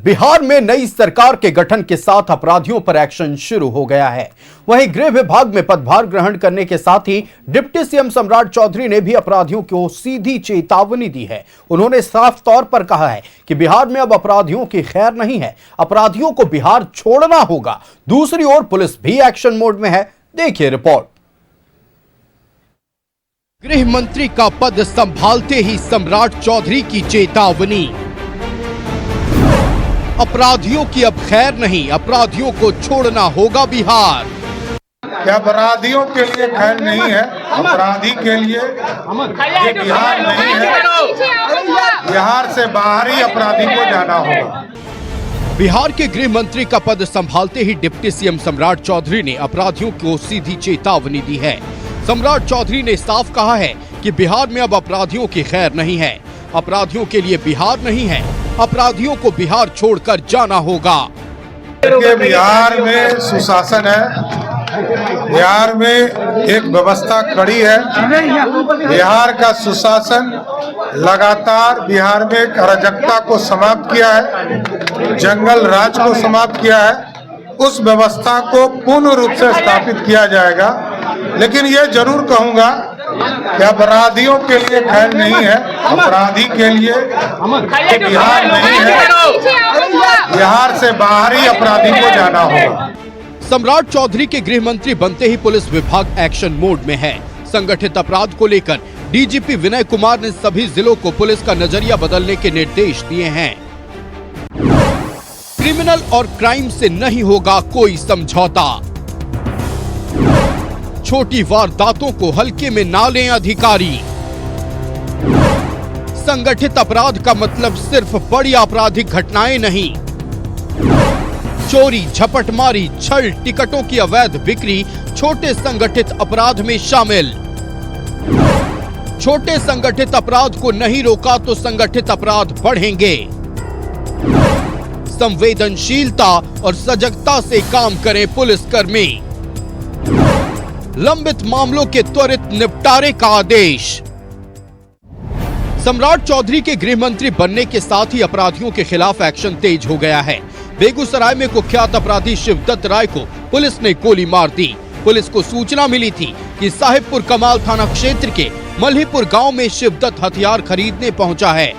बिहार में नई सरकार के गठन के साथ अपराधियों पर एक्शन शुरू हो गया है। वहीं गृह विभाग में पदभार ग्रहण करने के साथ ही डिप्टी सीएम सम्राट चौधरी ने भी अपराधियों को सीधी चेतावनी दी है। उन्होंने साफ तौर पर कहा है कि बिहार में अब अपराधियों की खैर नहीं है, अपराधियों को बिहार छोड़ना होगा। दूसरी ओर पुलिस भी एक्शन मोड में है। देखिए रिपोर्ट। गृह मंत्री का पद संभालते ही सम्राट चौधरी की चेतावनी। अपराधियों की अब खैर नहीं, अपराधियों को छोड़ना होगा बिहार। क्या अपराधियों के लिए खैर नहीं है? अपराधी के लिए ये बिहार नहीं है। बिहार से बाहर ही अपराधी को जाना होगा। बिहार के गृह मंत्री का पद संभालते ही डिप्टी सीएम सम्राट चौधरी ने अपराधियों को सीधी चेतावनी दी है। सम्राट चौधरी ने साफ कहा है कि बिहार में अब अपराधियों की खैर नहीं है, अपराधियों के लिए बिहार नहीं है, अपराधियों को बिहार छोड़कर जाना होगा। बिहार में सुशासन है, बिहार में एक व्यवस्था खड़ी है। बिहार का सुशासन लगातार बिहार में अराजकता को समाप्त किया है, जंगल राज को समाप्त किया है। उस व्यवस्था को पूर्ण रूप से स्थापित किया जाएगा। लेकिन ये जरूर कहूंगा कि अपराधियों के लिए खैर नहीं है, अपराधी के लिए बिहार नहीं है। बिहार से बाहर ही अपराधी को जाना होगा। सम्राट चौधरी के गृह मंत्री बनते ही पुलिस विभाग एक्शन मोड में है। संगठित अपराध को लेकर डीजीपी विनय कुमार ने सभी जिलों को पुलिस का नजरिया बदलने के निर्देश दिए हैं। क्रिमिनल और क्राइम से नहीं होगा कोई समझौता। छोटी वारदातों को हल्के में ना लें अधिकारी। संगठित अपराध का मतलब सिर्फ बड़ी आपराधिक घटनाएं नहीं, चोरी, झपटमारी, छल, टिकटों की अवैध बिक्री छोटे संगठित अपराध में शामिल। छोटे संगठित अपराध को नहीं रोका तो संगठित अपराध बढ़ेंगे। संवेदनशीलता और सजगता से काम करें पुलिसकर्मी। लंबित मामलों के त्वरित निपटारे का आदेश। सम्राट चौधरी के गृह मंत्री बनने के साथ ही अपराधियों के खिलाफ एक्शन तेज हो गया है। बेगूसराय में कुख्यात अपराधी शिवदत्त राय को पुलिस ने गोली मार दी। पुलिस को सूचना मिली थी कि साहिबपुर कमाल थाना क्षेत्र के मल्हीपुर गांव में शिवदत्त हथियार खरीदने पहुंचा है।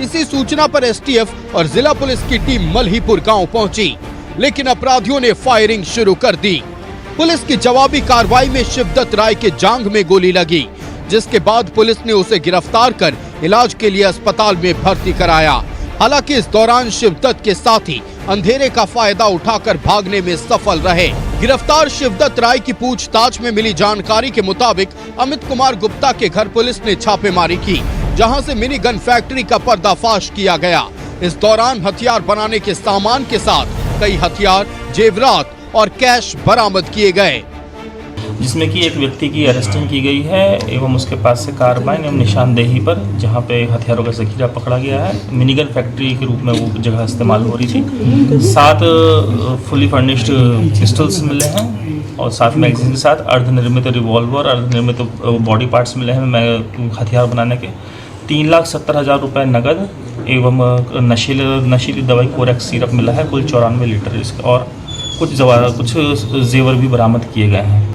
इसी सूचना पर एसटीएफ और जिला पुलिस की टीम मल्हीपुर गांव पहुंची, लेकिन अपराधियों ने फायरिंग शुरू कर दी। पुलिस की जवाबी कार्रवाई में शिवदत्त राय के जांघ में गोली लगी, जिसके बाद पुलिस ने उसे गिरफ्तार कर इलाज के लिए अस्पताल में भर्ती कराया। हालांकि इस दौरान शिवदत्त के साथी अंधेरे का फायदा उठाकर भागने में सफल रहे। गिरफ्तार शिवदत्त राय की पूछताछ में मिली जानकारी के मुताबिक अमित कुमार गुप्ता के घर पुलिस ने छापेमारी की, जहां से मिनी गन फैक्ट्री का पर्दाफाश किया गया। इस दौरान हथियार बनाने के सामान के साथ कई हथियार, जेवरात और कैश बरामद किए गए, जिसमें कि एक व्यक्ति की अरेस्टिंग की गई है एवं उसके पास से कार्बाइन एवं निशानदेही पर जहां पे हथियारों का जखीरा पकड़ा गया है। मिनीगन फैक्ट्री के रूप में वो जगह इस्तेमाल हो रही थी। 7 फुली फर्निश्ड पिस्टल्स मिले हैं और 7 मैगजीन के साथ अर्धनिर्मित रिवॉल्वर, अर्धनिर्मित बॉडी पार्ट्स मिले हैं हथियार बनाने के। 3,70,000 रुपये नगद एवं नशीली दवाई कोरेक्स सिरप मिला है, कुल 94 लीटर इसका, और कुछ जेवर भी बरामद किए गए हैं।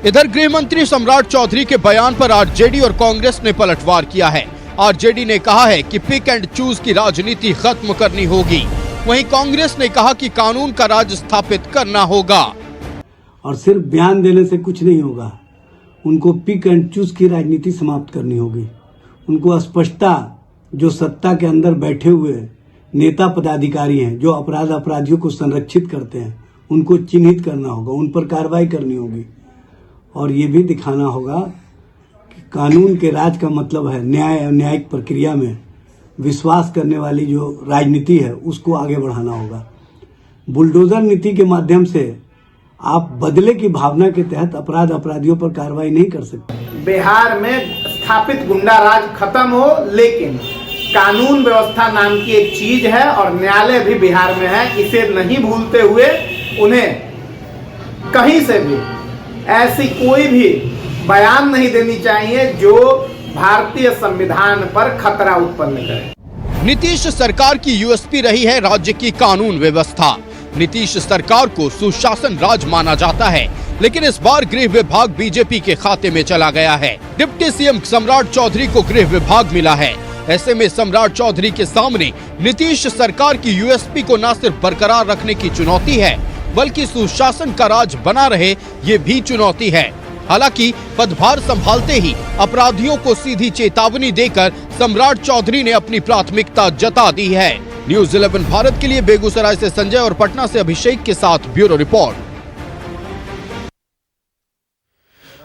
इधर गृह मंत्री सम्राट चौधरी के बयान पर आरजेडी और कांग्रेस ने पलटवार किया है। आरजेडी ने कहा है कि पिक एंड चूज की राजनीति खत्म करनी होगी। वहीं कांग्रेस ने कहा कि कानून का राज स्थापित करना होगा। और सिर्फ बयान देने से कुछ नहीं होगा, उनको पिक एंड चूज की राजनीति समाप्त करनी होगी। उनको स्पष्टता, जो सत्ता के अंदर बैठे हुए नेता पदाधिकारी हैं, जो अपराधियों को संरक्षित करते हैं, उनको चिन्हित करना होगा, उन पर कार्रवाई करनी होगी। और ये भी दिखाना होगा कि कानून के राज का मतलब है न्याय और न्यायिक प्रक्रिया में विश्वास करने वाली जो राजनीति है उसको आगे बढ़ाना होगा। बुलडोजर नीति के माध्यम से आप बदले की भावना के तहत अपराधियों पर कार्रवाई नहीं कर सकते। बिहार में स्थापित गुंडा राज खत्म हो, लेकिन कानून व्यवस्था नाम की एक चीज है और न्यायालय भी बिहार में है। इसे नहीं भूलते हुए उन्हें कहीं से भी ऐसी कोई भी बयान नहीं देनी चाहिए जो भारतीय संविधान पर खतरा उत्पन्न करे। नीतीश सरकार की यूएसपी रही है राज्य की कानून व्यवस्था। नीतीश सरकार को सुशासन राज माना जाता है, लेकिन इस बार गृह विभाग बीजेपी के खाते में चला गया है। डिप्टी सीएम सम्राट चौधरी को गृह विभाग मिला है। ऐसे में सम्राट चौधरी के सामने नीतीश सरकार की यूएसपी को न सिर्फ बरकरार रखने की चुनौती है, बल्कि सुशासन का राज बना रहे ये भी चुनौती है। हालांकि पदभार संभालते ही अपराधियों को सीधी चेतावनी देकर सम्राट चौधरी ने अपनी प्राथमिकता जता दी है। न्यूज़ 11 भारत के लिए बेगूसराय से संजय और पटना से अभिषेक के साथ ब्यूरो रिपोर्ट।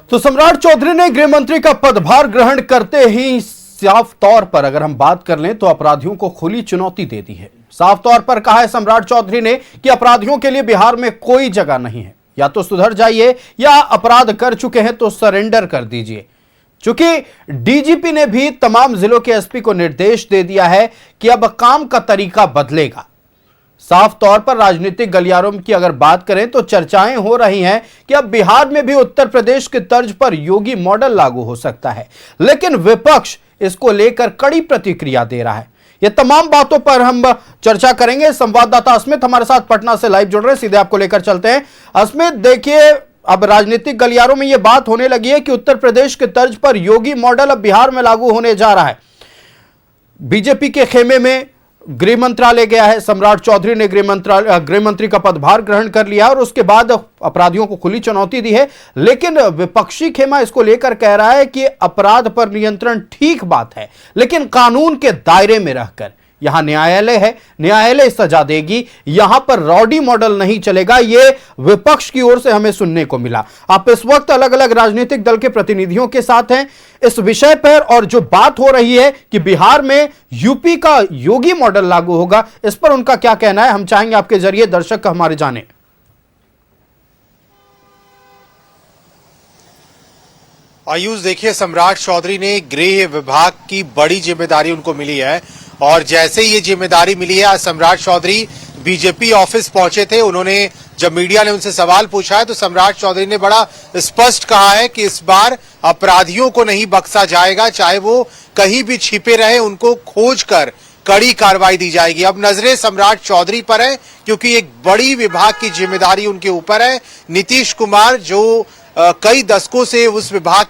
तो सम्राट चौधरी ने गृह मंत्री का पदभार ग्रहण करते ही साफ तौर पर अगर हम बात कर लें तो अपराधियों को खुली चुनौती दे दी है। साफ तौर पर कहा है सम्राट चौधरी ने कि अपराधियों के लिए बिहार में कोई जगह नहीं है, या तो सुधर जाइए या अपराध कर चुके हैं तो सरेंडर कर दीजिए। चूंकि डीजीपी ने भी तमाम जिलों के एसपी को निर्देश दे दिया है कि अब काम का तरीका बदलेगा। साफ तौर पर राजनीतिक गलियारों की अगर बात करें तो चर्चाएं हो रही हैं कि अब बिहार में भी उत्तर प्रदेश की तर्ज पर योगी मॉडल लागू हो सकता है, लेकिन विपक्ष इसको लेकर कड़ी प्रतिक्रिया दे रहा है। ये तमाम बातों पर हम चर्चा करेंगे। संवाददाता अस्मित हमारे साथ पटना से लाइव जुड़ रहे हैं, सीधे आपको लेकर चलते हैं। अस्मित, देखिए अब राजनीतिक गलियारों में यह बात होने लगी है कि उत्तर प्रदेश के तर्ज पर योगी मॉडल अब बिहार में लागू होने जा रहा है। बीजेपी के खेमे में गृह मंत्रालय गया है, सम्राट चौधरी ने गृह मंत्री का पदभार ग्रहण कर लिया और उसके बाद अपराधियों को खुली चुनौती दी है। लेकिन विपक्षी खेमा इसको लेकर कह रहा है कि अपराध पर नियंत्रण ठीक बात है, लेकिन कानून के दायरे में रहकर। यहां न्यायालय है, न्यायालय सजा देगी, यहां पर रॉडी मॉडल नहीं चलेगा। यह विपक्ष की ओर से हमें सुनने को मिला। आप इस वक्त अलग अलग राजनीतिक दल के प्रतिनिधियों के साथ हैं इस विषय पर, और जो बात हो रही है कि बिहार में यूपी का योगी मॉडल लागू होगा, इस पर उनका क्या कहना है, हम चाहेंगे आपके जरिए दर्शक हमारे जाने। आयुष, देखिए सम्राट चौधरी ने गृह विभाग की बड़ी जिम्मेदारी उनको मिली है, और जैसे ये जिम्मेदारी मिली है, आज सम्राट चौधरी बीजेपी ऑफिस पहुंचे थे। उन्होंने जब मीडिया ने उनसे सवाल पूछा है तो सम्राट चौधरी ने बड़ा स्पष्ट कहा है कि इस बार अपराधियों को नहीं बख्शा जाएगा, चाहे वो कहीं भी छिपे रहे, उनको खोज कर कड़ी कार्रवाई दी जाएगी। अब नजरें सम्राट चौधरी पर है, क्योंकि एक बड़ी विभाग की जिम्मेदारी उनके ऊपर है। नीतीश कुमार जो कई दशकों से उस विभाग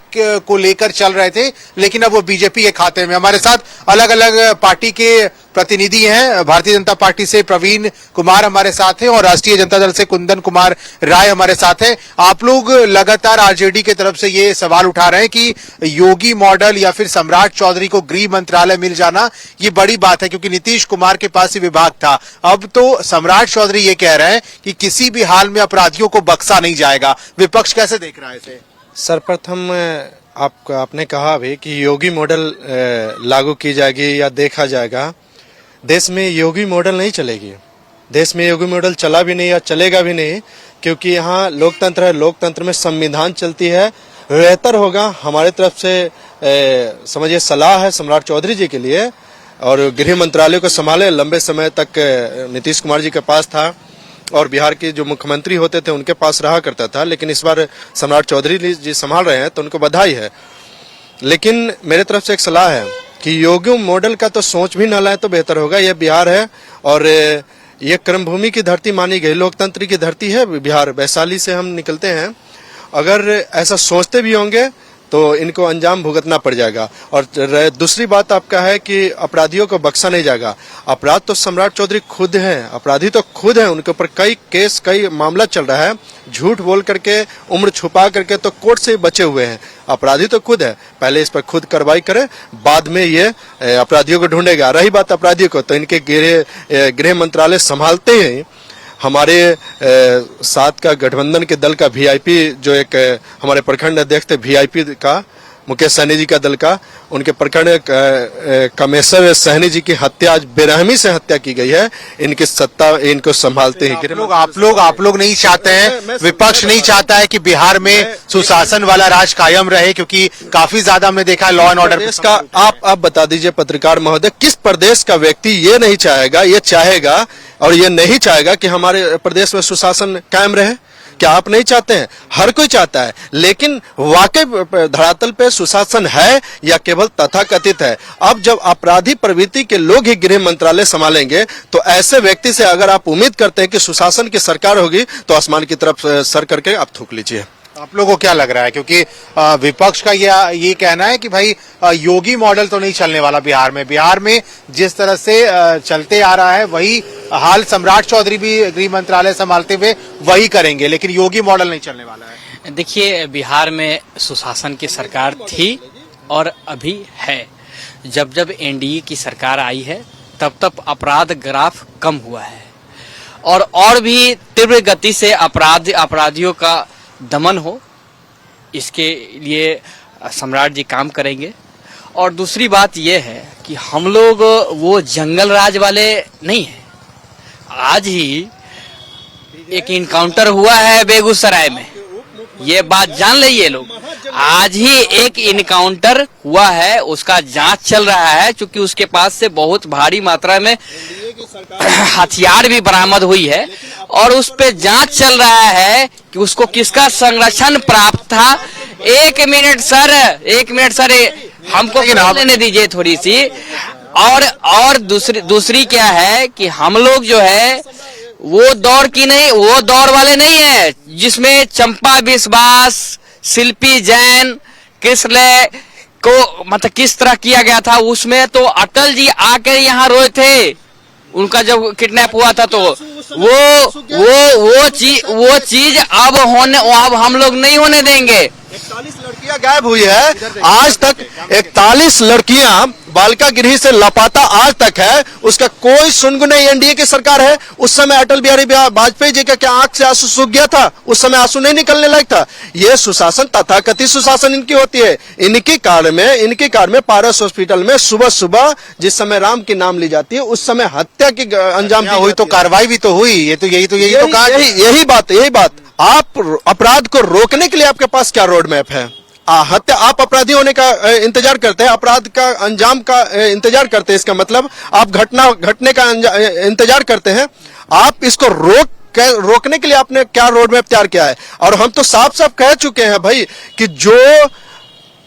को लेकर चल रहे थे, लेकिन अब वो बीजेपी के खाते में। हमारे साथ अलग अलग पार्टी के प्रतिनिधि हैं। भारतीय जनता पार्टी से प्रवीण कुमार हमारे साथ हैं और राष्ट्रीय जनता दल से कुंदन कुमार राय हमारे साथ हैं। आप लोग लगातार आरजेडी की तरफ से ये सवाल उठा रहे हैं कि योगी मॉडल या फिर सम्राट चौधरी को गृह मंत्रालय मिल जाना ये बड़ी बात है, क्योंकि नीतीश कुमार के पास ही विभाग था। अब तो सम्राट चौधरी ये कह रहे हैं कि किसी भी हाल में अपराधियों को बख्शा नहीं जाएगा। विपक्ष कैसे देख रहा है इसे? सर्वप्रथम आपने कहा अभी कि योगी मॉडल लागू की जाएगी या देखा जाएगा। देश में योगी मॉडल नहीं चलेगी। देश में योगी मॉडल चला भी नहीं या चलेगा भी नहीं, क्योंकि यहाँ लोकतंत्र है। लोकतंत्र में संविधान चलती है। बेहतर होगा हमारे तरफ से समझिए सलाह है सम्राट चौधरी जी के लिए, और गृह मंत्रालय को संभाले। लंबे समय तक नीतीश कुमार जी के पास था और बिहार के जो मुख्यमंत्री होते थे उनके पास रहा करता था, लेकिन इस बार सम्राट चौधरी जी संभाल रहे हैं तो उनको बधाई है। लेकिन मेरे तरफ से एक सलाह है कि योगी मॉडल का तो सोच भी न लाए तो बेहतर होगा। यह बिहार है और ये कर्मभूमि की धरती मानी गई, लोकतंत्र की धरती है बिहार। वैशाली से हम निकलते हैं। अगर ऐसा सोचते भी होंगे तो इनको अंजाम भुगतना पड़ जाएगा। और दूसरी बात आपका है कि अपराधियों को बख्शा नहीं जाएगा। अपराध तो सम्राट चौधरी खुद हैं, अपराधी तो खुद हैं। उनके ऊपर कई केस, कई मामला चल रहा है। झूठ बोल करके, उम्र छुपा करके तो कोर्ट से बचे हुए हैं। अपराधी तो खुद है। पहले इस पर खुद कार्रवाई करें, बाद में ये अपराधियों को ढूंढेगा। रही बात अपराधियों को, तो इनके गृह मंत्रालय संभालते हैं। हमारे साथ का गठबंधन के दल का वीआईपी, जो एक हमारे प्रखंड अध्यक्ष थे वीआईपी का, मुकेश सहनी जी का दल का, उनके प्रखंड कमेश्वर सहनी जी की हत्या आज बेरहमी से हत्या की गई है। इनकी सत्ता इनको संभालते हैं। आप लोग नहीं चाहते हैं, विपक्ष नहीं चाहता है कि बिहार में सुशासन वाला राज कायम रहे, क्योंकि काफी ज्यादा हमने देखा है लॉ एंड ऑर्डर का। आप बता दीजिए पत्रकार महोदय, किस प्रदेश का व्यक्ति ये नहीं चाहेगा, ये चाहेगा और ये नहीं चाहेगा कि हमारे प्रदेश में सुशासन कायम रहे? क्या आप नहीं चाहते हैं? हर कोई चाहता है, लेकिन वाकई धरातल पे सुशासन है या केवल तथाकथित है? अब जब अपराधी प्रवृत्ति के लोग ही गृह मंत्रालय संभालेंगे तो ऐसे व्यक्ति से अगर आप उम्मीद करते हैं कि सुशासन की सरकार होगी तो आसमान की तरफ सर करके आप थूक लीजिए। आप लोगों को क्या लग रहा है, क्योंकि विपक्ष का ये कहना है कि भाई योगी मॉडल तो नहीं चलने वाला बिहार में जिस तरह से चलते आ रहा है वही हाल सम्राट चौधरी भी गृह मंत्रालय संभालते हुए वही करेंगे, लेकिन योगी मॉडल नहीं चलने वाला है। देखिए, बिहार में सुशासन की सरकार थी और अभी है। जब जब एनडीए की सरकार आई है तब तब अपराध ग्राफ कम हुआ है और भी तीव्र गति से अपराधियों का दमन हो, इसके लिए सम्राट जी काम करेंगे। और दूसरी बात यह है कि हम लोग वो जंगल राज वाले नहीं हैं। आज ही एक इनकाउंटर हुआ है बेगूसराय में, ये बात जान लीजिए लोग। आज ही एक इनकाउंटर हुआ है, उसका जांच चल रहा है, क्योंकि उसके पास से बहुत भारी मात्रा में हथियार भी बरामद हुई है और उस पे जांच चल रहा है कि उसको किसका संरक्षण प्राप्त था। एक मिनट सर, हमको लेने दीजिए थोड़ी सी। और दूसरी क्या है कि हम लोग जो है वो दौर वाले नहीं है जिसमें चंपा बिस्वास, शिल्पी जैन, कृष्ण को मतलब किस तरह किया गया था। उसमें तो अटल जी आकर यहाँ रोए थे, उनका जब किडनैप हुआ था। तो वो चीज अब हम लोग नहीं होने देंगे। 41 लड़कियां गायब हुई है आज तक, 41 लड़कियां बालिका गृह से लापता आज तक है, उसका कोई सुनगुन नहीं। एनडीए की सरकार है, उस समय अटल बिहारी वाजपेयी जी का क्या आंख से आंसू सूख गया था? उस समय आंसू नहीं निकलने लायक था। ये सुशासन तथाकथित सुशासन इनकी होती है। इनकी कार में पारस हॉस्पिटल में सुबह सुबह जिस समय राम की नाम ली जाती है उस समय हत्या की अंजाम हुई, तो कार्रवाई भी तो हुई। यही बात आप अपराध को रोकने के लिए आपके पास क्या रोड मैप है? हत्या, आप अपराधी होने का इंतजार करते हैं, अपराध का अंजाम का इंतजार करते हैं। इसका मतलब आप घटने का इंतजार करते हैं। आप इसको रोकने के लिए आपने क्या रोड मैप तैयार किया है? और हम तो साफ साफ कह चुके हैं भाई कि जो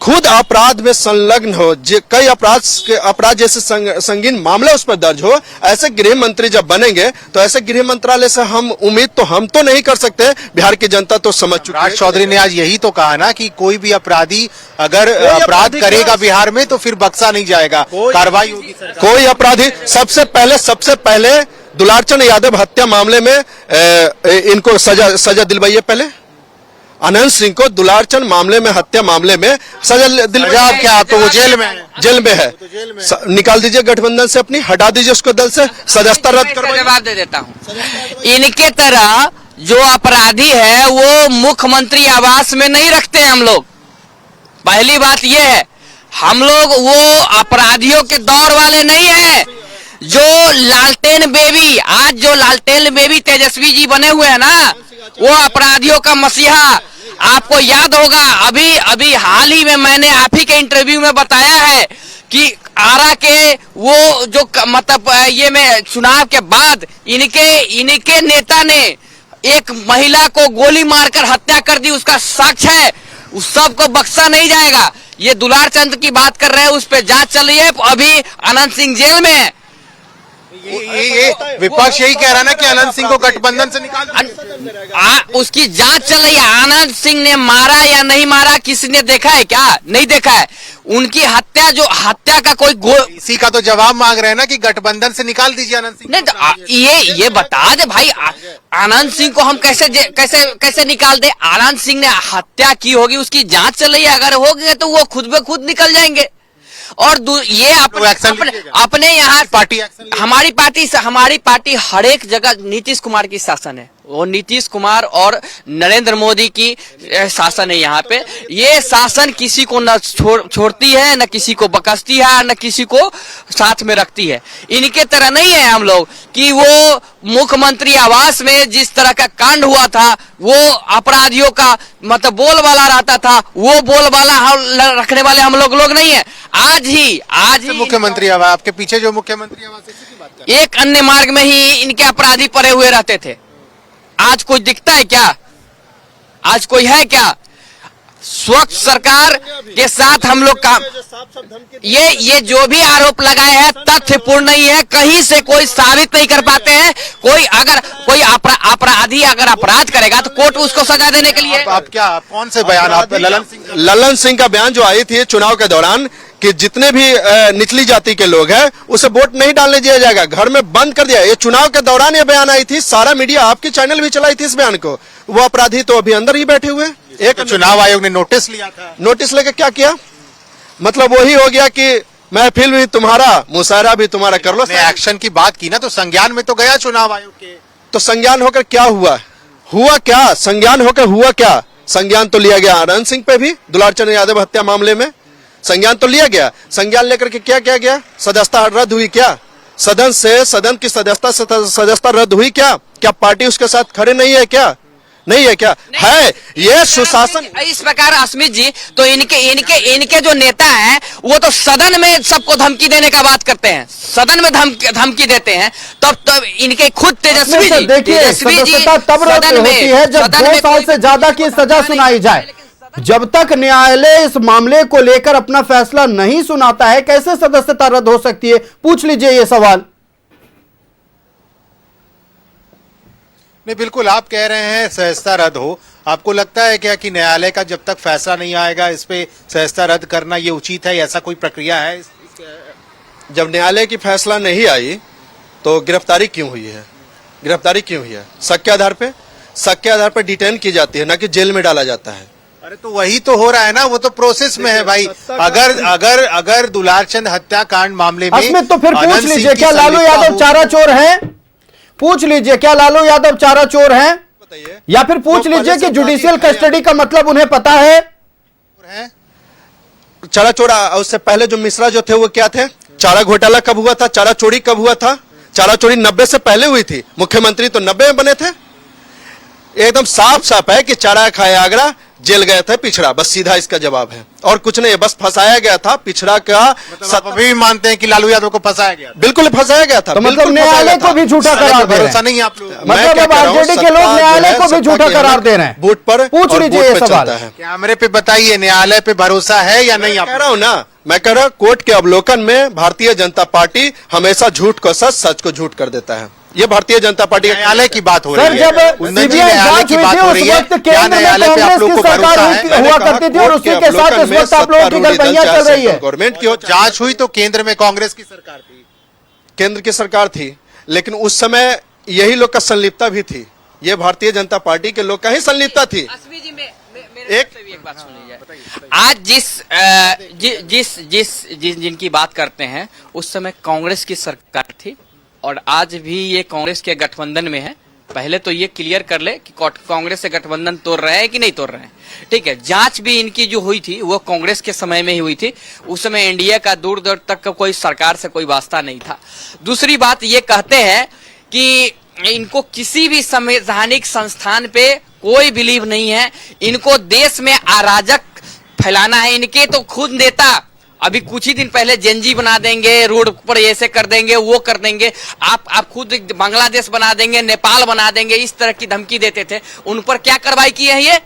खुद अपराध में संलग्न हो, कई अपराध जैसे संगीन मामला उस पर दर्ज हो, ऐसे गृह मंत्री जब बनेंगे तो ऐसे गृह मंत्रालय से हम उम्मीद तो हम तो नहीं कर सकते। बिहार की जनता तो समझ चुकी है। राज चौधरी ने आज यही तो कहा ना कि कोई भी अपराधी अगर अपराध करेगा बिहार में तो फिर बख्शा नहीं जाएगा, कार्रवाई होगी। कोई अपराधी सबसे पहले दुलारचंद यादव हत्या मामले में इनको सजा दिलवाइए। पहले अनंत सिंह को दुलारचंद मामले में, हत्या मामले में सजा दिलवाइए। क्या तो वो जेल में है, निकाल दीजिए गठबंधन से, अपनी हटा दीजिए उसको दल से, सदस्यता रद्द करवाइए। जवाब दे देता हूँ। इनके तरह जो अपराधी है वो मुख्यमंत्री आवास में नहीं रखते हम लोग। पहली बात ये है, हम लोग वो अपराधियों के दौर वाले नहीं है। जो लालटेन बेबी, आज जो लालटेन बेबी तेजस्वी जी बने हुए हैं ना, वो अपराधियों का मसीहा। आपको याद होगा अभी हाल ही में मैंने आप ही के इंटरव्यू में बताया है कि आरा के वो जो मतलब ये में चुनाव के बाद इनके नेता ने एक महिला को गोली मारकर हत्या कर दी, उसका साक्ष्य है। उस सब को बख्शा नहीं जाएगा। ये दुलार चंद की बात कर रहे हैं, उस पर जांच चल रही है। अभी अनंत सिंह जेल में है। ये विपक्ष यही कह रहा है ना कि अनंत सिंह को गठबंधन से निकाल उसकी जांच चल रही है। अनंत सिंह ने मारा या नहीं मारा किसी ने देखा है क्या? नहीं देखा है। उनकी हत्या का कोई इसी का तो जवाब मांग रहे हैं ना कि गठबंधन से निकाल दीजिए अनंत सिंह। नहीं तो ये बता दे भाई, अनंत सिंह को हम कैसे निकाल दे? अनंत सिंह ने हत्या की होगी, उसकी जांच चल रही है। अगर हो गए तो वो खुद ब खुद निकल जाएंगे। और ये अपने यहाँ हमारी पार्टी हर एक जगह नीतीश कुमार की शासन है। वो नीतीश कुमार और नरेंद्र मोदी की शासन है यहाँ पे। ये शासन किसी को न छोड़ती है, न किसी को बकसती है, न किसी को साथ में रखती है। इनके तरह नहीं है हम लोग कि वो मुख्यमंत्री आवास में जिस तरह का कांड हुआ था, वो अपराधियों का मतलब बोलबाला रहता था, वो बोलबाला रखने वाले हम लोग नहीं है। आज ही मुख्यमंत्री आवास, आपके पीछे जो मुख्यमंत्री आवास है, की बात कर एक अन्य मार्ग में ही इनके अपराधी पड़े हुए रहते थे। आज कुछ दिखता है क्या? आज कोई है क्या? स्वच्छ सरकार के साथ हम लोग काम, ये जो भी आरोप लगाए हैं तथ्यपूर्ण नहीं है, कहीं से कोई साबित नहीं कर पाते हैं। कोई अगर कोई अपराधी अगर अपराध करेगा तो कोर्ट उसको सजा देने के लिए। आप क्या कौन से बयान आप ललन सिंह का बयान जो आई थी चुनाव के दौरान कि जितने भी निचली जाति के लोग हैं उसे वोट नहीं डालने दिया जाएगा, घर में बंद कर दिया। ये चुनाव के दौरान ये बयान आई थी, सारा मीडिया आपकी चैनल भी चलाई थी इस बयान को। वो अपराधी तो अभी अंदर ही बैठे हुए हैं। एक चुनाव आयोग ने नोटिस लिया था, नोटिस लेकर क्या किया? मतलब वही हो गया कि महफिल भी तुम्हारा, मुशायरा भी तुम्हारा, कर लो। एक्शन की बात की ना, तो संज्ञान में तो गया चुनाव आयोग के। तो संज्ञान होकर क्या हुआ? हुआ क्या? संज्ञान होकर हुआ क्या? संज्ञान तो लिया गया आनंद सिंह पे भी, दुलारचंद यादव हत्या मामले में संज्ञान तो लिया गया। संज्ञान लेकर के क्या किया गया? सदस्यता रद्द हुई क्या? सदन से, सदन की सदस्यता रद्द हुई क्या? क्या पार्टी उसके साथ खड़े नहीं है क्या? नहीं है क्या? है। ये सुशासन इस प्रकार अस्मित जी तो इनके जो नेता हैं वो तो सदन में सबको धमकी देने का बात करते हैं, सदन में धमकी देते हैं। तब इनके खुद तेजस्वी जी, देखिए सदस्यता तब रद्द होती है जब 2 साल से ज्यादा की सजा सुनाई जाए। जब तक न्यायालय इस मामले को लेकर अपना फैसला नहीं सुनाता है, कैसे सदस्यता रद्द हो सकती है? पूछ लीजिए ये सवाल। नहीं, बिल्कुल आप कह रहे हैं सदस्यता रद्द हो। आपको लगता है क्या कि न्यायालय का जब तक फैसला नहीं आएगा इस पे सदस्यता रद्द करना ये उचित है? ऐसा कोई प्रक्रिया है? जब न्यायालय की फैसला नहीं आई तो गिरफ्तारी क्यों हुई है? गिरफ्तारी क्यों हुई है? शक के आधार पे, शक के आधार पर डिटेन की जाती है, ना कि जेल में डाला जाता है। अरे तो वही तो हो रहा है ना, वो तो प्रोसेस में है भाई। अगर दुलारचंद हत्याकांड मामले में अस्मित तो फिर पूछ लीजिए क्या लालू यादव चारा चोर है? पूछ लीजिए क्या लालू यादव चारा चोर है? या फिर पूछ लीजिए कि जुडिशियल कस्टडी का मतलब उन्हें पता है? चारा चोरा, उससे पहले जो मिश्रा जो थे वो क्या थे? चारा घोटाला कब हुआ था? चारा चोरी कब हुआ था? चारा चोरी 90 से पहले हुई थी। मुख्यमंत्री तो 90 में बने थे। एकदम साफ साफ है कि चारा खाया आगरा, जेल गए थे पिछड़ा, बस सीधा इसका जवाब है और कुछ नहीं। बस फंसाया गया था पिछड़ा का। मतलब अभी भी मानते हैं कि लालू यादव को फंसाया गया? बिल्कुल फंसाया गया था। तो मतलब न्यायालय को भी झूठा करार दे रहे हैं? भरोसा नहीं आप लोग? मतलब अब आरजेडी के लोग न्यायालय को भी झूठा करार दे रहे हैं? बूथ पर पूछ लीजिए ये सवाल। कैमरे पे बताइए, न्यायालय पे भरोसा है या नहीं? कह रहा हूं ना, मैं कह रहा हूं कोर्ट के अवलोकन में भारतीय जनता पार्टी हमेशा झूठ को सच, सच को झूठ कर देता है। ये भारतीय जनता पार्टी न्यायालय की बात हो रही है। सर जब सीबीआई जांच हुई थी उस वक्त केंद्र में कांग्रेस की सरकार हुआ करती थी और उसी के साथ इस वक्त आप लोगों की गलबैयां चल रही है। गवर्नमेंट की जांच हुई तो केंद्र में कांग्रेस की सरकार थी, केंद्र की सरकार थी, लेकिन उस समय यही लोग का संलिप्तता भी थी। ये भारतीय जनता पार्टी के लोग का ही संलिप्तता थी। एक बात सुन लीजिए, आज जिनकी बात करते हैं उस समय कांग्रेस की सरकार थी और आज भी ये कांग्रेस के गठबंधन में है। पहले तो ये क्लियर कर ले कि कांग्रेस से गठबंधन तोड़ रहे हैं कि नहीं तोड़ रहे हैं। ठीक है, जांच भी इनकी जो हुई थी वो कांग्रेस के समय में ही हुई थी। उस समय एनडीए का दूर दूर तक का कोई सरकार से कोई वास्ता नहीं था। दूसरी बात ये कहते हैं कि इनको किसी भी संवैधानिक संस्थान पे कोई बिलीव नहीं है, इनको देश में अराजक फैलाना है। इनके तो खुद नेता अभी कुछ ही दिन पहले जेनजी बना देंगे, रोड पर ऐसे कर देंगे, वो कर देंगे, आप खुद बांग्लादेश बना देंगे, नेपाल बना देंगे, इस तरह की धमकी देते थे। उन पर क्या कार्रवाई किए हैं? ये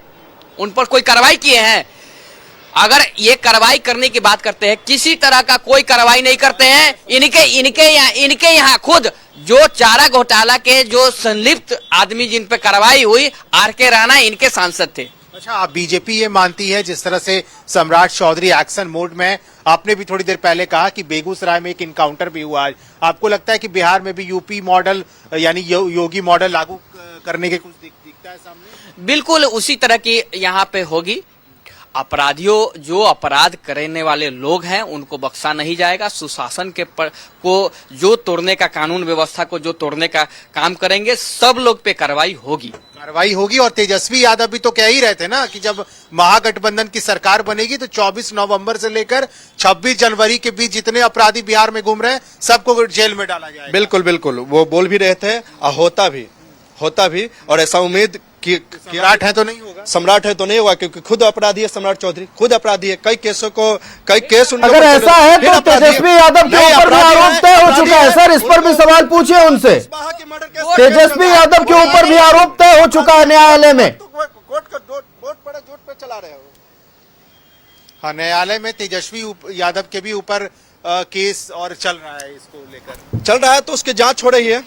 उन पर कोई कार्रवाई किए हैं? अगर ये कार्रवाई करने की बात करते हैं, किसी तरह का कोई कार्रवाई नहीं करते हैं। इनके यहाँ खुद जो चारा घोटाला के जो संलिप्त आदमी जिन पे कार्रवाई हुई, आर.के. राणा इनके सांसद थे। अच्छा, आप बीजेपी ये मानती है जिस तरह से सम्राट चौधरी एक्शन मोड में, आपने भी थोड़ी देर पहले कहा कि बेगूसराय में एक इनकाउंटर भी हुआ, आपको लगता है कि बिहार में भी यूपी मॉडल यानी योगी मॉडल लागू करने के कुछ दिखता है सामने? बिल्कुल उसी तरह की यहाँ पे होगी। अपराधियों, जो अपराध करने वाले लोग हैं उनको बख्शा नहीं जाएगा। सुशासन को जो तोड़ने का, कानून व्यवस्था को जो तोड़ने का काम करेंगे, सब लोग पे कार्रवाई होगी। और तेजस्वी यादव भी तो कह ही रहे थे ना कि जब महागठबंधन की सरकार बनेगी तो 24 नवंबर से लेकर 26 जनवरी के बीच जितने अपराधी बिहार में घूम रहे हैं सबको जेल में डाला जाएगा। बिल्कुल बिल्कुल, वो बोल भी रहे थे, होता भी और ऐसा उम्मीद कि सम्राट है तो नहीं होगा। सम्राट है तो नहीं होगा क्योंकि खुद अपराधी है। सम्राट चौधरी खुद अपराधी है। कई केस अगर ऐसा है तो तेजस्वी यादव के ऊपर भी आरोप तय हो चुका है। सर इस पर भी सवाल पूछिए उनसे। तेजस्वी यादव के ऊपर भी आरोप तय हो चुका है न्यायालय में। हाँ, न्यायालय में तेजस्वी यादव के भी ऊपर केस और चल रहा है, इसको लेकर चल रहा है तो उसकी जांच हो रही है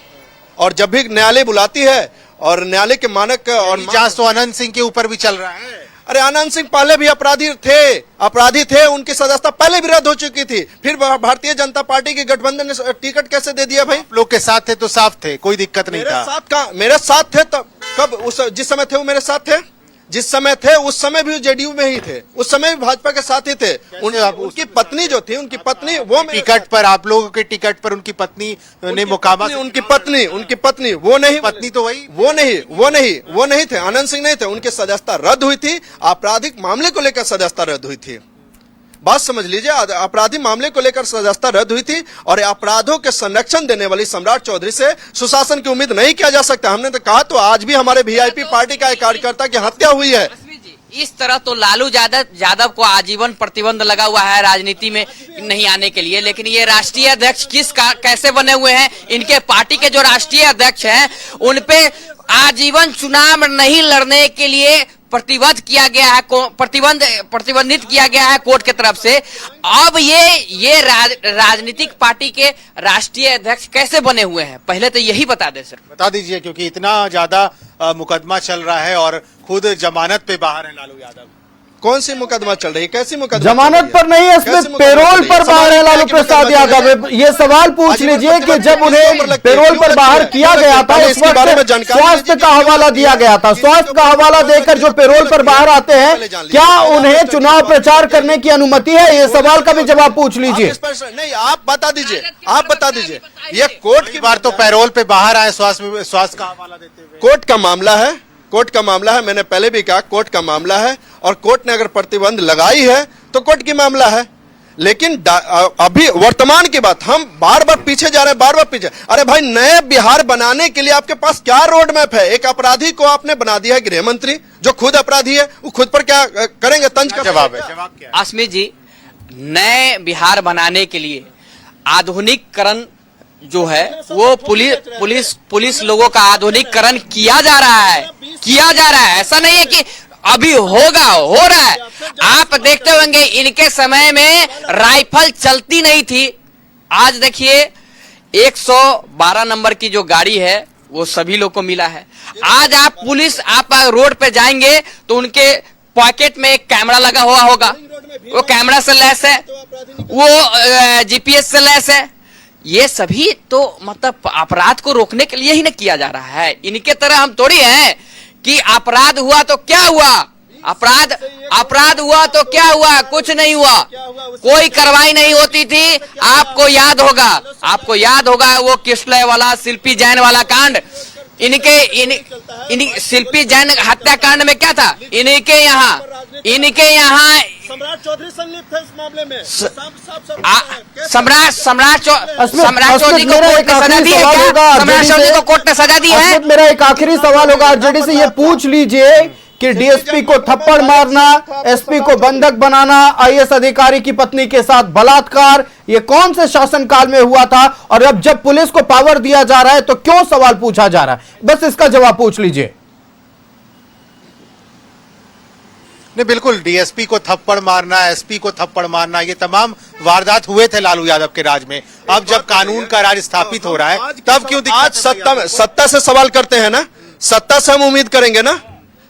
और जब भी न्यायालय बुलाती है और न्यायालय के मानक और जांच तो अनंत सिंह के ऊपर भी चल रहा है। अरे आनंद सिंह पहले भी अपराधी थे, उनकी सदस्यता पहले भी रद्द हो चुकी थी, फिर भारतीय जनता पार्टी के गठबंधन ने टिकट कैसे दे दिया भाई? लोग के साथ थे तो साफ थे, कोई दिक्कत नहीं था। मेरे साथ थे तब, कब जिस समय थे वो मेरे साथ थे, जिस समय थे उस समय भी जेडीयू में ही थे, उस समय भी भाजपा के साथ ही थे। उनकी पत्नी जो थी, उनकी पत्नी वो टिकट पर, आप लोगों के टिकट पर उनकी पत्नी ने मुकाबला, उनकी पत्नी वो नहीं, पत्नी तो वही वो नहीं थे, आनंद सिंह नहीं थे, उनकी सदस्यता रद्द हुई थी, आपराधिक मामले को लेकर सदस्यता रद्द हुई थी। बात समझ लीजिए, आपराधिक मामले को लेकर सदस्यता रद्द हुई थी और अपराधों के संरक्षण देने वाली सम्राट चौधरी से सुशासन की उम्मीद नहीं किया जा सकता। हमने तो कहा, तो आज भी हमारे वीआईपी पार्टी का एक कार्यकर्ता की हत्या हुई है। इस तरह तो लालू यादव को आजीवन प्रतिबंध लगा हुआ है राजनीति में नहीं आने के लिए, लेकिन ये राष्ट्रीय अध्यक्ष कैसे बने हुए हैं? इनके पार्टी के जो राष्ट्रीय अध्यक्ष हैं उनपे आजीवन चुनाव नहीं लड़ने के लिए प्रतिबंधित किया गया है कोर्ट की तरफ से। अब ये राजनीतिक पार्टी के राष्ट्रीय अध्यक्ष कैसे बने हुए हैं, पहले तो यही बता दे सर। बता दीजिए, क्योंकि इतना ज्यादा मुकदमा चल रहा है और खुद जमानत पे बाहर है लालू यादव। कौन सी मुकदमा चल रही है? कैसी मुकदमा? जमानत पर नहीं है, इसमें पेरोल पर बाहर है लालू प्रसाद यादव। ये सवाल पूछ लीजिए कि जब उन्हें पेरोल पर बाहर किया गया था उस वक्त स्वास्थ्य का हवाला दिया गया था। स्वास्थ्य का हवाला देकर जो पेरोल पर बाहर आते हैं, क्या उन्हें चुनाव प्रचार करने की अनुमति है? ये सवाल का भी जवाब पूछ लीजिए। नहीं, आप बता दीजिए। ये कोर्ट की बार तो पैरोल पे बाहर आए स्वास्थ्य का हवाला देते हुए। कोर्ट का मामला है, मैंने पहले भी कहा कोर्ट का मामला है और कोर्ट ने अगर प्रतिबंध लगाई है तो कोर्ट की मामला है। लेकिन अभी वर्तमान की बात, हम बार बार पीछे जा रहे हैं, अरे भाई, नए बिहार बनाने के लिए आपके पास क्या रोड मैप है? एक अपराधी को आपने बना दिया है गृह मंत्री, जो खुद अपराधी है, वो खुद पर क्या करेंगे? तंज का जवाब है। अस्मित जी, नए बिहार बनाने के लिए आधुनिकीकरण जो है वो पुलिस लोगों का आधुनिकीकरण किया जा रहा है। ऐसा नहीं है कि अभी हो रहा है। आप देखते होंगे इनके समय में राइफल चलती नहीं थी। आज देखिए 112 नंबर की जो गाड़ी है वो सभी लोग को मिला है। आज आप रोड पे जाएंगे तो उनके पॉकेट में एक कैमरा लगा हुआ होगा, वो कैमरा से लैस है, वो जीपीएस से लैस है। ये सभी तो मतलब अपराध को रोकने के लिए ही ना किया जा रहा है। इनके तरह हम थोड़ी हैं कि अपराध हुआ तो क्या हुआ, अपराध हुआ तो क्या हुआ, कुछ नहीं हुआ, कोई कार्रवाई नहीं होती थी। आपको याद होगा वो किसलय वाला, शिल्पी जैन वाला कांड। शिल्पी जैन हत्याकांड में क्या था? इनके यहाँ सम्राट चौधरी संलिप्त है इस मामले में। सम्राट चौधरी को कोर्ट ने सजा दी है क्या? सम्राट चौधरी को कोर्ट ने सजा दी है। मेरा एक आखिरी सवाल होगा आरजेडी से, ये पूछ लीजिए कि डीएसपी को थप्पड़ मारना, एसपी को बंधक बनाना, आईएएस अधिकारी की पत्नी के साथ बलात्कार, ये कौन से शासनकाल में हुआ था? और अब जब पुलिस को पावर दिया जा रहा है तो क्यों सवाल पूछा जा रहा है? बस इसका जवाब पूछ लीजिए। नहीं, बिल्कुल, डीएसपी को थप्पड़ मारना, एसपी को थप्पड़ मारना, ये तमाम वारदात हुए थे लालू यादव के राज में। अब जब कानून का राज स्थापित हो रहा है तब क्यों आज सत्ता से सवाल करते हैं ना? सत्ता से हम उम्मीद करेंगे ना?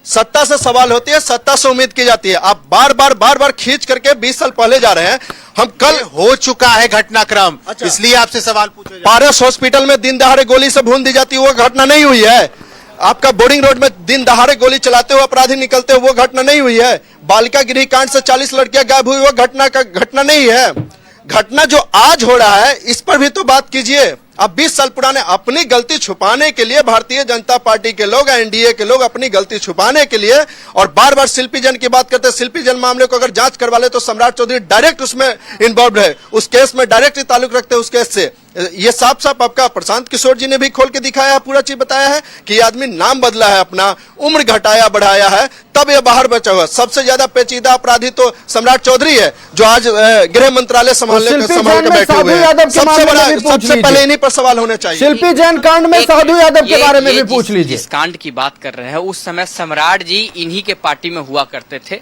सत्ता से सवाल होती है, सत्ता से उम्मीद की जाती है। आप बार बार खींच करके 20 साल पहले जा रहे हैं। हम कल हो चुका है घटनाक्रम, इसलिए आपसे सवाल पूछे। पारस हॉस्पिटल में दिन दहाड़े गोली से भून दी जाती है, वो घटना नहीं हुई है। आपका बोर्डिंग रोड में दिन दहाड़े गोली चलाते हुए अपराधी निकलते हुए, वो घटना नहीं हुई है। बालिका गृह कांड से 40 लड़कियां गायब हुई, वो घटना नहीं है। घटना जो आज हो रहा है इस पर भी तो बात कीजिए। अब 20 साल पुराने अपनी गलती छुपाने के लिए भारतीय जनता पार्टी के लोग, एनडीए के लोग अपनी गलती छुपाने के लिए और बार बार शिल्पी जैन की बात करते हैं। शिल्पी जैन मामले को अगर जांच करवा ले तो सम्राट चौधरी डायरेक्ट उसमें इन्वॉल्व है, उस केस में डायरेक्ट ताल्लुक रखते हैं उस केस से। ये साफ आपका प्रशांत किशोर जी ने भी खोल के दिखाया है, पूरा चीज बताया है कि ये आदमी नाम बदला है, अपना उम्र घटाया बढ़ाया है, तब ये बाहर बचा हुआ। सबसे ज्यादा पेचीदा अपराधी तो सम्राट चौधरी है, जो आज गृह मंत्रालय संभाल के बैठे हुए हैं। सबसे पहले इन्हीं पर सवाल होने चाहिए। शिल्पी जैन कांड में साधु यादव के बारे में भी पूछ लीजिए। जिस कांड की बात कर रहे हैं उस समय सम्राट जी इन्हीं के पार्टी में हुआ करते थे।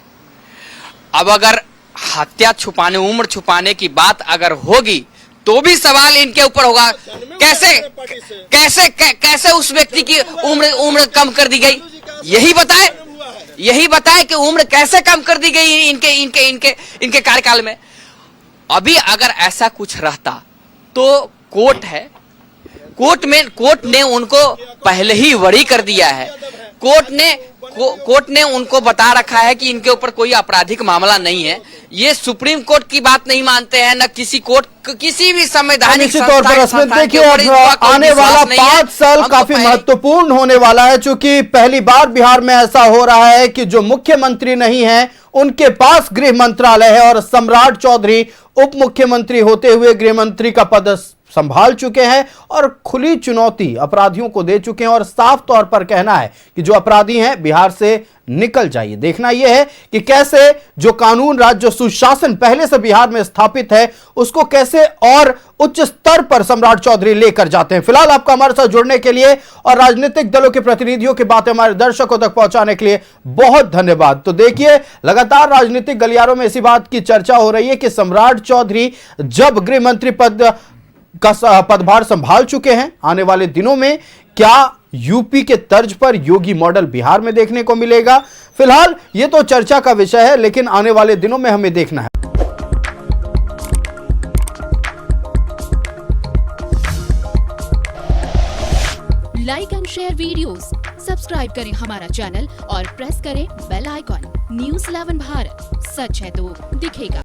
अब अगर हत्या छुपाने, उम्र छुपाने की बात अगर होगी तो भी सवाल इनके ऊपर होगा। कैसे कैसे कैसे उस व्यक्ति की उम्र कम कर दी गई, यही बताए कि उम्र कैसे कम कर दी गई इनके कार्यकाल में। अभी अगर ऐसा कुछ रहता तो कोर्ट है, कोर्ट ने उनको पहले ही वरी कर दिया है। कोर्ट ने उनको बता रखा है कि इनके ऊपर कोई आपराधिक मामला नहीं है। ये सुप्रीम कोर्ट की बात नहीं मानते हैं, न किसी कोर्ट, किसी भी संवैधानिक निश्चित तौर पर अस्मित देखिए, अब आने वाला 5 साल काफी महत्वपूर्ण होने वाला है, चूंकि पहली बार बिहार में ऐसा हो रहा है कि जो मुख्यमंत्री नहीं है उनके पास गृह मंत्रालय है और सम्राट चौधरी उप मुख्यमंत्री होते हुए गृह मंत्री का पद संभाल चुके हैं और खुली चुनौती अपराधियों को दे चुके हैं और साफ तौर पर कहना है कि जो अपराधी हैं बिहार से निकल जाइए। देखना यह है कि कैसे जो कानून राज, जो सुशासन पहले से बिहार में स्थापित है, उसको कैसे और उच्च स्तर पर सम्राट चौधरी लेकर जाते हैं। फिलहाल आपका हमारे साथ जुड़ने के लिए और राजनीतिक दलों के प्रतिनिधियों की बातें हमारे दर्शकों तक पहुंचाने के लिए बहुत धन्यवाद। तो देखिए, लगातार राजनीतिक गलियारों में इसी बात की चर्चा हो रही है कि सम्राट चौधरी जब गृह मंत्री पद का पदभार संभाल चुके हैं, आने वाले दिनों में क्या यूपी के तर्ज पर योगी मॉडल बिहार में देखने को मिलेगा? फिलहाल यह तो चर्चा का विषय है, लेकिन आने वाले दिनों में हमें देखना है। Like and share videos, subscribe करें हमारा चैनल और प्रेस करें बेल आइकॉन। News 11 भारत, सच है तो दिखेगा।